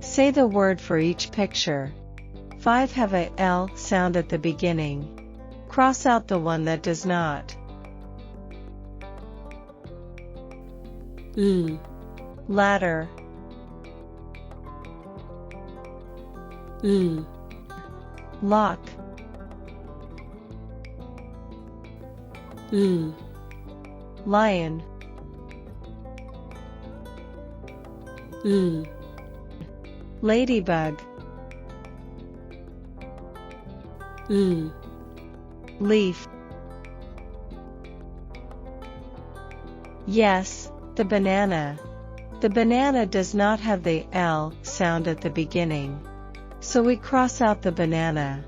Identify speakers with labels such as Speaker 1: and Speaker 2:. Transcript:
Speaker 1: Say the word for each picture. 5 have a L sound at the beginning. Cross out the one that does not. Ladder. Lock. Lion. Ladybug. Leaf. Yes, the banana. The banana does not have the L sound at the beginning, so we cross out the banana.